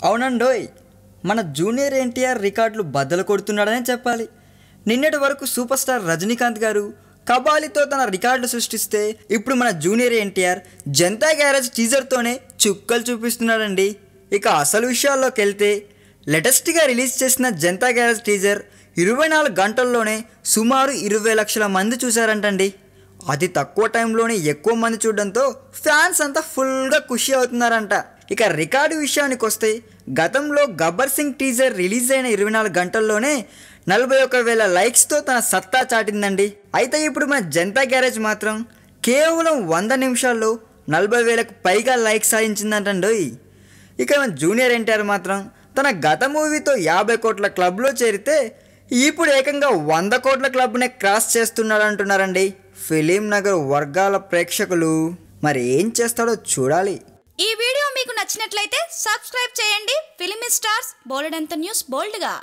అవునండోయ్, మన జూనియర్ ఎన్టీఆర్ రికార్డులు బద్దలు కొడుతున్నాడనే చెప్పాలి. నిన్నటి వరకు సూపర్ స్టార్ రజనీకాంత్ గారు కబాలితో తన రికార్డులు సృష్టిస్తే ఇప్పుడు మన జూనియర్ ఎన్టీఆర్ జనతా గ్యారేజ్ టీజర్తోనే చుక్కలు చూపిస్తున్నాడండి. ఇక అసలు విషయాల్లోకి వెళ్తే లేటెస్ట్గా రిలీజ్ చేసిన జనతా గ్యారేజ్ టీజర్ 24 గంటల్లోనే సుమారు 20 లక్షల మంది చూశారంటండి. అతి తక్కువ టైంలోనే ఎక్కువ మంది చూడడంతో ఫ్యాన్స్ అంతా ఫుల్గా ఖుషి అవుతున్నారంట. ఇక రికార్డు విషయానికి వస్తే గతంలో గబ్బర్ సింగ్ టీజర్ రిలీజ్ అయిన 24 గంటల్లోనే 41,000 లైక్స్తో తన సత్తా చాటిందండి. అయితే ఇప్పుడు మన జనతా గ్యారేజ్ మాత్రం కేవలం 100 నిమిషాల్లో 40,000కు పైగా లైక్స్ సాధించిందంటండి. ఇక మన జూనియర్ ఎన్టీఆర్ మాత్రం తన గత మూవీతో 50 కోట్ల క్లబ్లో చేరితే ఇప్పుడు ఏకంగా 100 కోట్ల క్లబ్నే క్రాస్ చేస్తున్నాడు అంటున్నారండి ఫిలిం నగర్ వర్గాల ప్రేక్షకులు. మరి ఏం చేస్తాడో చూడాలి. ఈ వీడియో మీకు నచ్చినట్లయితే సబ్స్క్రైబ్ చేయండి. ఫిలిమి స్టార్స్ బోల్డ్ అంత న్యూస్ బోల్డ్గా.